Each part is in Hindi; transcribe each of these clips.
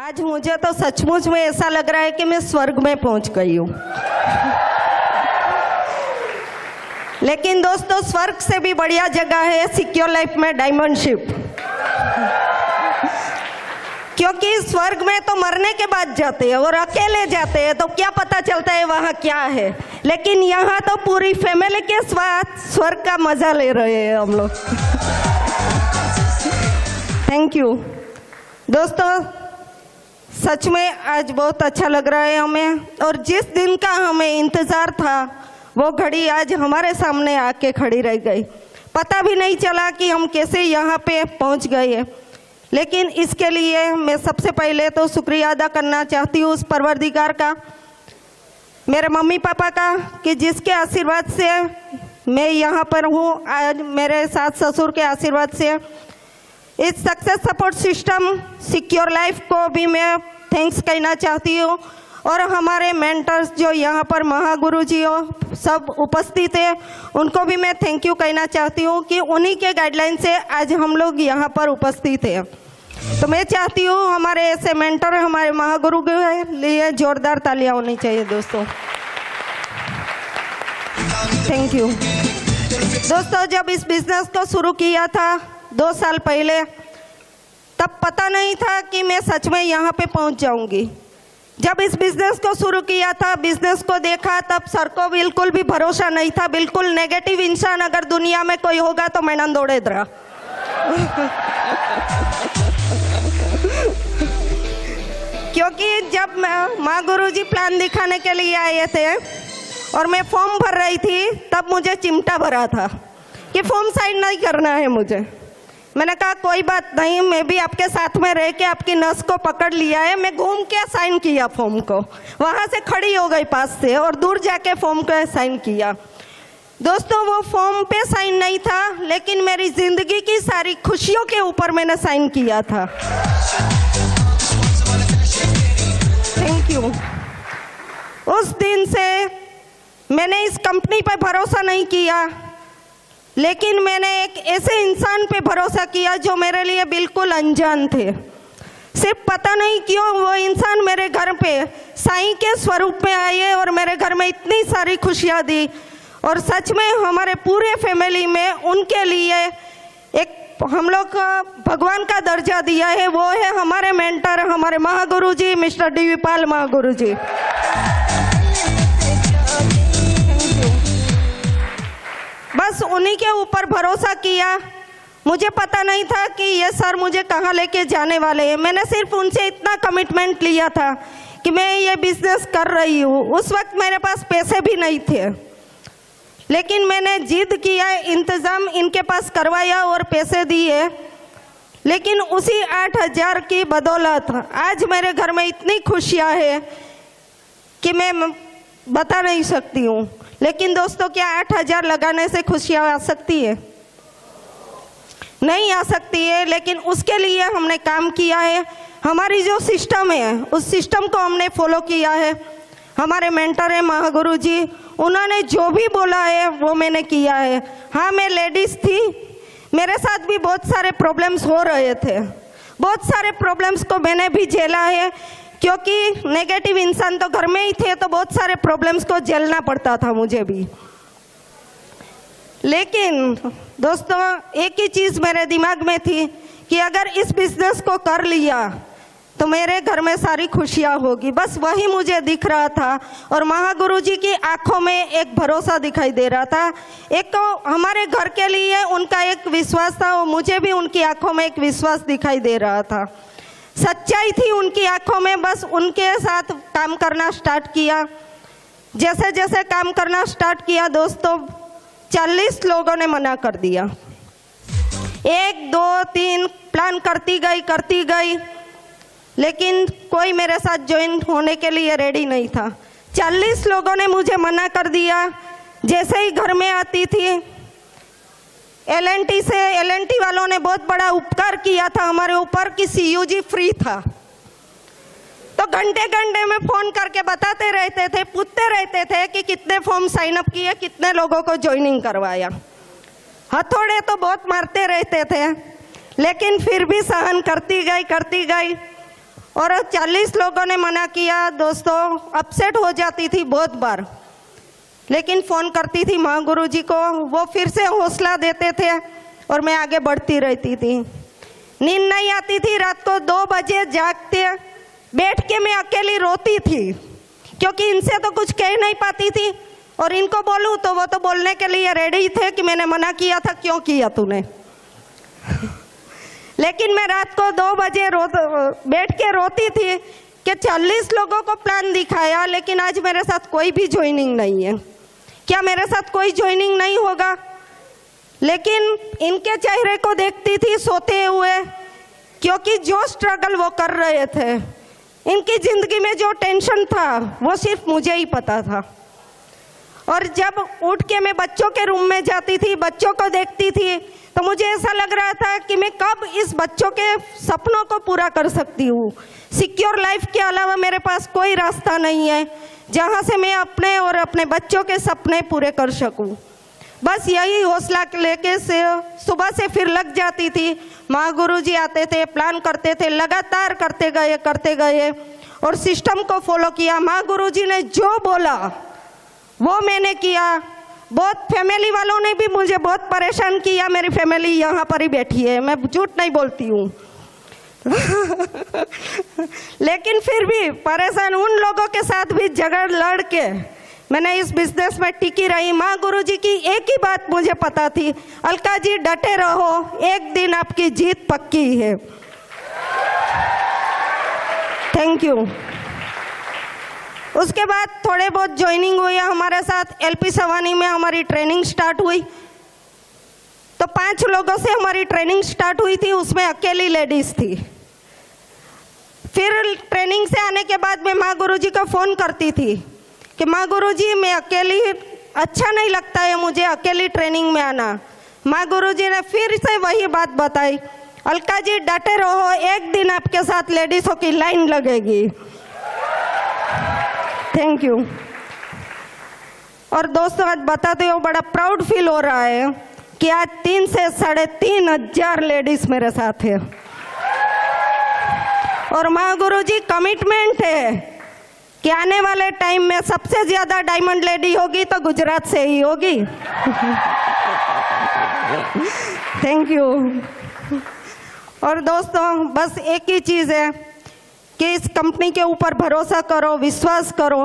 आज मुझे तो सचमुच में ऐसा लग रहा है कि मैं स्वर्ग में पहुंच गई हूँ। लेकिन दोस्तों, स्वर्ग से भी बढ़िया जगह है सिक्योर लाइफ में डायमंडशिप। क्योंकि स्वर्ग में तो मरने के बाद जाते हैं और अकेले जाते हैं, तो क्या पता चलता है वहाँ क्या है। लेकिन यहाँ तो पूरी फैमिली के साथ स्वर्ग का मजा ले रहे हैं हम लोग। थैंक यू दोस्तों, सच में आज बहुत अच्छा लग रहा है हमें। और जिस दिन का हमें इंतज़ार था वो घड़ी आज हमारे सामने आके खड़ी रह गई। पता भी नहीं चला कि हम कैसे यहाँ पे पहुँच गए। लेकिन इसके लिए मैं सबसे पहले तो शुक्रिया अदा करना चाहती हूँ उस परवरदिगार का, मेरे मम्मी पापा का, कि जिसके आशीर्वाद से मैं यहाँ पर हूँ। आज मेरे सास ससुर के आशीर्वाद से इस success support system secure life को भी मैं थैंक्स कहना चाहती हूँ। और हमारे मेंटर्स जो यहाँ पर महागुरु जी हो सब उपस्थित है, उनको भी मैं थैंक यू कहना चाहती हूँ कि उन्हीं के गाइडलाइन से आज हम लोग यहाँ पर उपस्थित हैं। तो मैं चाहती हूँ हमारे ऐसे मेंटर, हमारे महागुरु के लिए जोरदार तालियां होनी चाहिए दोस्तों। थैंक यू दोस्तों। जब इस बिजनेस को शुरू किया था 2 साल पहले, तब पता नहीं था कि मैं सच में यहाँ पे पहुँच जाऊँगी। जब इस बिजनेस को शुरू किया था, बिजनेस को देखा, तब सर को बिल्कुल भी भरोसा नहीं था। बिल्कुल नेगेटिव इंसान अगर दुनिया में कोई होगा तो मैं नंदोड़ेद्रा। क्योंकि जब माँ गुरुजी प्लान दिखाने के लिए आए थे और मैं फॉर्म भर रही थी, तब मुझे चिमटा भरा था कि फॉर्म साइन नहीं करना है मुझे। मैंने कहा कोई बात नहीं, मैं भी आपके साथ में रह के आपकी नस को पकड़ लिया है। मैं घूम के साइन किया फॉर्म को, वहाँ से खड़ी हो गई पास से और दूर जाके फॉर्म को साइन किया। दोस्तों, वो फॉर्म पे साइन नहीं था, लेकिन मेरी ज़िंदगी की सारी खुशियों के ऊपर मैंने साइन किया था। Thank you. उस दिन से मैंने इस कंपनी पर भरोसा नहीं किया, लेकिन मैंने एक ऐसे इंसान पे भरोसा किया जो मेरे लिए बिल्कुल अनजान थे। सिर्फ पता नहीं क्यों वो इंसान मेरे घर पे साईं के स्वरूप में आए और मेरे घर में इतनी सारी खुशियाँ दी। और सच में हमारे पूरे फैमिली में उनके लिए एक हम लोग भगवान का दर्जा दिया है, वो है हमारे मेंटर, हमारे महागुरु जी, मिस्टर डी पाल महागुरु जी। बस उन्हीं के ऊपर भरोसा किया। मुझे पता नहीं था कि ये सर मुझे कहाँ लेके जाने वाले हैं। मैंने सिर्फ उनसे इतना कमिटमेंट लिया था कि मैं ये बिजनेस कर रही हूँ। उस वक्त मेरे पास पैसे भी नहीं थे, लेकिन मैंने जिद किया, इंतज़ाम इनके पास करवाया और पैसे दिए। लेकिन उसी 8,000 की बदौलत आज मेरे घर में इतनी खुशियाँ हैं कि मैं बता नहीं सकती हूँ। लेकिन दोस्तों, क्या 8,000 लगाने से खुशियाँ आ सकती है? नहीं आ सकती है। लेकिन उसके लिए हमने काम किया है। हमारी जो सिस्टम है उस सिस्टम को हमने फॉलो किया है। हमारे मेंटर हैं महागुरु जी, उन्होंने जो भी बोला है वो मैंने किया है। हाँ, मैं लेडीज़ थी, मेरे साथ भी बहुत सारे प्रॉब्लम्स हो रहे थे। बहुत सारे प्रॉब्लम्स को मैंने भी झेला है, क्योंकि नेगेटिव इंसान तो घर में ही थे, तो बहुत सारे प्रॉब्लम्स को झेलना पड़ता था मुझे भी। लेकिन दोस्तों, एक ही चीज़ मेरे दिमाग में थी कि अगर इस बिजनेस को कर लिया तो मेरे घर में सारी खुशियाँ होगी। बस वही मुझे दिख रहा था। और महागुरु जी की आंखों में एक भरोसा दिखाई दे रहा था। एक तो हमारे घर के लिए उनका एक विश्वास था और मुझे भी उनकी आंखों में एक विश्वास दिखाई दे रहा था। सच्चाई थी उनकी आंखों में। बस उनके साथ काम करना स्टार्ट किया। जैसे जैसे काम करना स्टार्ट किया दोस्तों, 40 लोगों ने मना कर दिया। 1, 2, 3 प्लान करती गई, लेकिन कोई मेरे साथ ज्वाइन होने के लिए रेडी नहीं था। 40 लोगों ने मुझे मना कर दिया। जैसे ही घर में आती थी एल&टी वालों ने बहुत बड़ा उपकार किया था हमारे ऊपर कि CUG फ्री था। तो घंटे घंटे में फ़ोन करके बताते रहते थे, पूछते रहते थे कि कितने फॉर्म साइन अप किए, कितने लोगों को ज्वाइनिंग करवाया। हथौड़े तो बहुत मारते रहते थे, लेकिन फिर भी सहन करती गई। और 40 लोगों ने मना किया। दोस्तों, अपसेट हो जाती थी बहुत बार, लेकिन फ़ोन करती थी माँ गुरु जी को, वो फिर से हौसला देते थे और मैं आगे बढ़ती रहती थी। नींद नहीं आती थी, रात को 2 बजे जागते बैठ के मैं अकेली रोती थी, क्योंकि इनसे तो कुछ कह नहीं पाती थी, और इनको बोलूँ तो वो तो बोलने के लिए रेडी थे कि मैंने मना किया था, क्यों किया तूने। लेकिन मैं रात को 2 बजे बैठ के रोती थी कि 40 लोगों को प्लान दिखाया, लेकिन आज मेरे साथ कोई भी ज्वाइनिंग नहीं है। क्या मेरे साथ कोई ज्वाइनिंग नहीं होगा? लेकिन इनके चेहरे को देखती थी सोते हुए, क्योंकि जो स्ट्रगल वो कर रहे थे, इनकी ज़िंदगी में जो टेंशन था वो सिर्फ मुझे ही पता था। और जब उठ के मैं बच्चों के रूम में जाती थी, बच्चों को देखती थी, तो मुझे ऐसा लग रहा था कि मैं कब इस बच्चों के सपनों को पूरा कर सकती हूँ। सिक्योर लाइफ के अलावा मेरे पास कोई रास्ता नहीं है जहाँ से मैं अपने और अपने बच्चों के सपने पूरे कर सकूँ। बस यही हौसला लेके सुबह से फिर लग जाती थी। माँ गुरुजी आते थे, प्लान करते थे, लगातार करते गए और सिस्टम को फॉलो किया। माँ गुरुजी ने जो बोला वो मैंने किया। बहुत फैमिली वालों ने भी मुझे बहुत परेशान किया। मेरी फैमिली यहाँ पर ही बैठी है, मैं झूठ नहीं बोलती हूँ। लेकिन फिर भी परेशान उन लोगों के साथ भी झगड़ लड़ के मैंने इस बिजनेस में टिकी रही। माँ गुरुजी की एक ही बात मुझे पता थी, अलका जी डटे रहो, एक दिन आपकी जीत पक्की है। Thank you. उसके बाद थोड़े बहुत ज्वाइनिंग हुई हमारे साथ। एलपी सवानी में हमारी ट्रेनिंग स्टार्ट हुई, तो 5 लोगों से हमारी ट्रेनिंग स्टार्ट हुई थी, उसमें अकेली लेडीज थी। फिर ट्रेनिंग से आने के बाद मैं माँ गुरुजी को फ़ोन करती थी कि माँ गुरुजी मैं अकेली, अच्छा नहीं लगता है मुझे अकेली ट्रेनिंग में आना। माँ गुरुजी ने फिर से वही बात बताई, अलका जी डटे रहो, एक दिन आपके साथ लेडीज़ों की लाइन लगेगी। Thank you. और दोस्तों, आज बताते हो बड़ा प्राउड फील हो रहा है कि आज 3 से 3,500 लेडीज मेरे साथ है। और माँ गुरुजी कमिटमेंट है कि आने वाले टाइम में सबसे ज़्यादा डायमंड लेडी होगी तो गुजरात से ही होगी। Thank you. और दोस्तों, बस एक ही चीज़ है कि इस कंपनी के ऊपर भरोसा करो, विश्वास करो।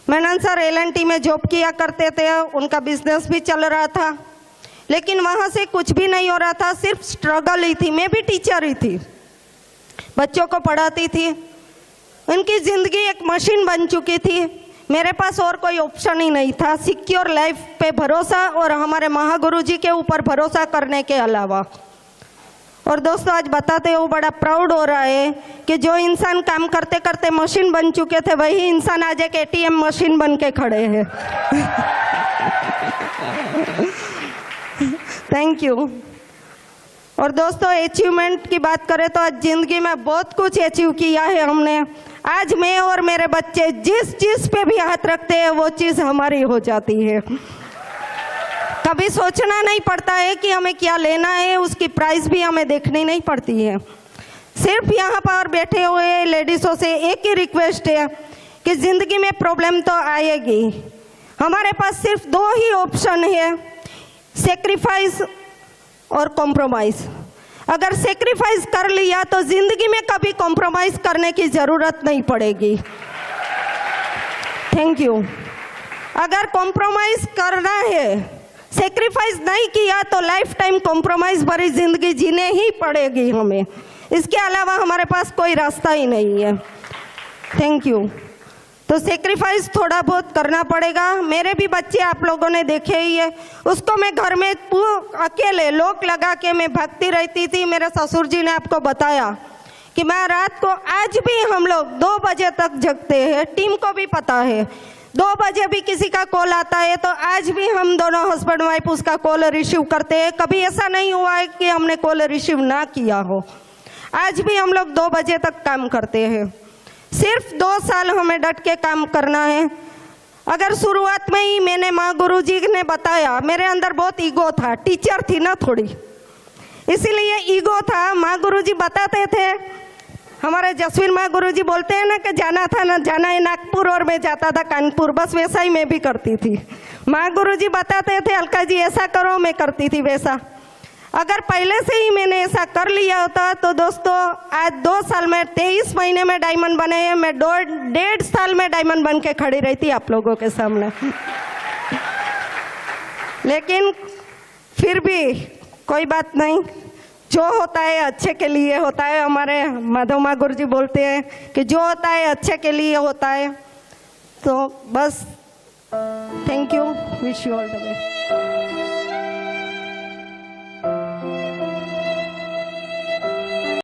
मेनन सर L&T में जॉब किया करते थे, उनका बिजनेस भी चल रहा था, लेकिन वहाँ से कुछ भी नहीं हो रहा था, सिर्फ स्ट्रगल ही थी। मैं भी टीचर ही थी, बच्चों को पढ़ाती थी। उनकी ज़िंदगी एक मशीन बन चुकी थी, मेरे पास और कोई ऑप्शन ही नहीं था सिक्योर लाइफ पे भरोसा और हमारे महागुरु जी के ऊपर भरोसा करने के अलावा। और दोस्तों, आज बताते हो बड़ा प्राउड हो रहा है कि जो इंसान काम करते करते मशीन बन चुके थे, वही इंसान आज एक ATM मशीन बन के खड़े हैं। Thank you. और दोस्तों, अचीवमेंट की बात करें तो आज ज़िंदगी में बहुत कुछ अचीव किया है हमने। आज मैं और मेरे बच्चे जिस चीज़ पे भी हाथ रखते हैं वो चीज़ हमारी हो जाती है। कभी सोचना नहीं पड़ता है कि हमें क्या लेना है, उसकी प्राइस भी हमें देखनी नहीं पड़ती है। सिर्फ यहाँ पर बैठे हुए लेडीज़ों से एक ही रिक्वेस्ट है कि ज़िंदगी में प्रॉब्लम तो आएगी, हमारे पास सिर्फ 2 ही ऑप्शन है, सेक्रीफाइस और कॉम्प्रोमाइज़। अगर सेक्रीफाइस कर लिया तो ज़िंदगी में कभी कॉम्प्रोमाइज़ करने की ज़रूरत नहीं पड़ेगी। Thank you. अगर कॉम्प्रोमाइज़ करना है, सेक्रीफाइस नहीं किया तो लाइफ टाइम कॉम्प्रोमाइज़ भरी ज़िंदगी जीने ही पड़ेगी हमें, इसके अलावा हमारे पास कोई रास्ता ही नहीं है। Thank you. तो सेक्रीफाइस थोड़ा बहुत करना पड़ेगा। मेरे भी बच्चे आप लोगों ने देखे ही है, उसको मैं घर में अकेले लॉक लगा के मैं भागती रहती थी। मेरे ससुर जी ने आपको बताया कि मैं रात को, आज भी हम लोग 2 बजे तक जगते हैं, टीम को भी पता है। 2 बजे भी किसी का कॉल आता है तो आज भी हम दोनों हस्बैंड वाइफ उसका कॉल रिसीव करते हैं। कभी ऐसा नहीं हुआ है कि हमने कॉल रिसीव ना किया हो। आज भी हम लोग 2 बजे तक काम करते हैं। सिर्फ 2 साल हमें डट के काम करना है। अगर शुरुआत में ही मैंने माँ गुरुजी ने बताया, मेरे अंदर बहुत ईगो था, टीचर थी ना थोड़ी, इसीलिए ईगो था। माँ गुरुजी बताते थे हमारे जसवीर माँ गुरुजी बोलते हैं ना कि जाना था ना जाना है नागपुर और मैं जाता था कानपुर, बस वैसा ही मैं भी करती थी। माँ गुरुजी बताते थे अलका जी ऐसा करो, मैं करती थी वैसा। अगर पहले से ही मैंने ऐसा कर लिया होता तो दोस्तों आज 2 साल में 23 महीने में डायमंड बने हैं, मैं 1.5 साल में डायमंड बन के खड़ी रहती आप लोगों के सामने। लेकिन फिर भी कोई बात नहीं, जो होता है अच्छे के लिए होता है। हमारे माधव माँ गुरुजी बोलते हैं कि जो होता है अच्छे के लिए होता है। तो बस thank you, wish you all the best.